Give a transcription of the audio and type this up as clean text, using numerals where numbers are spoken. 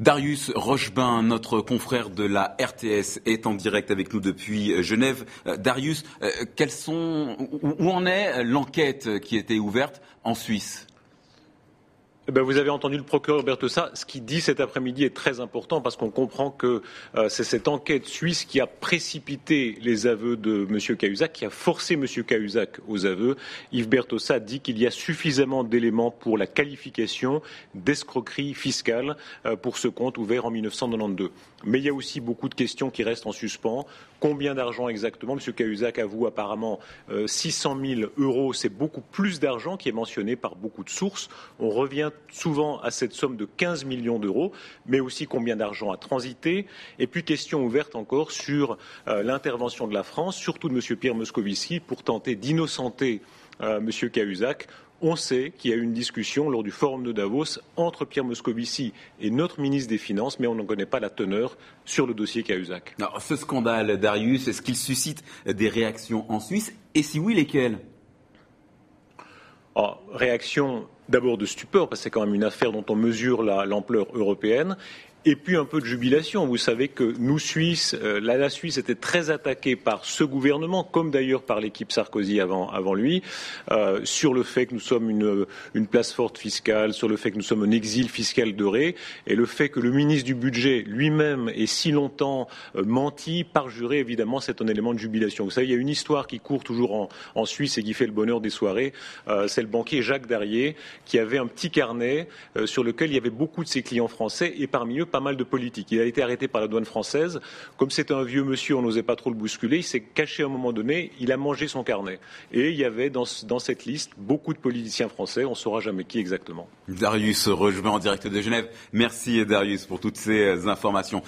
Darius Rochebain, notre confrère de la RTS, est en direct avec nous depuis Genève. Darius, où en est l'enquête qui a été ouverte en Suisse ? Vous avez entendu le procureur Bertossa. Ce qu'il dit cet après-midi est très important parce qu'on comprend que c'est cette enquête suisse qui a précipité les aveux de M. Cahuzac, qui a forcé M. Cahuzac aux aveux. Yves Bertossa dit qu'il y a suffisamment d'éléments pour la qualification d'escroquerie fiscale pour ce compte ouvert en 1992. Mais il y a aussi beaucoup de questions qui restent en suspens. Combien d'argent exactement ? M. Cahuzac avoue apparemment 600 000 euros. C'est beaucoup plus d'argent qui est mentionné par beaucoup de sources. On revient souvent à cette somme de 15 millions d'euros, mais aussi combien d'argent a transité. Et puis question ouverte encore sur l'intervention de la France, surtout de M. Pierre Moscovici, pour tenter d'innocenter M. Cahuzac. On sait qu'il y a eu une discussion lors du forum de Davos entre Pierre Moscovici et notre ministre des Finances, mais on n'en connaît pas la teneur sur le dossier Cahuzac. Alors, ce scandale, Darius, est-ce qu'il suscite des réactions en Suisse ? Et si oui, lesquelles ? Réaction d'abord de stupeur, parce que c'est quand même une affaire dont on mesure l'ampleur européenne. Et puis un peu de jubilation. Vous savez que nous, Suisses, la Suisse était très attaquée par ce gouvernement, comme d'ailleurs par l'équipe Sarkozy avant lui, sur le fait que nous sommes une place forte fiscale, sur le fait que nous sommes un exil fiscal doré, et le fait que le ministre du Budget lui-même ait si longtemps menti, parjuré, évidemment, c'est un élément de jubilation. Vous savez, il y a une histoire qui court toujours en Suisse et qui fait le bonheur des soirées. C'est le banquier Jacques Darrier qui avait un petit carnet sur lequel il y avait beaucoup de ses clients français et parmi eux pas mal de politiques. Il a été arrêté par la douane française. Comme c'était un vieux monsieur, on n'osait pas trop le bousculer. Il s'est caché à un moment donné. Il a mangé son carnet. Et il y avait dans cette liste beaucoup de politiciens français. On ne saura jamais qui exactement. Darius Rochebain en direct de Genève. Merci Darius pour toutes ces informations.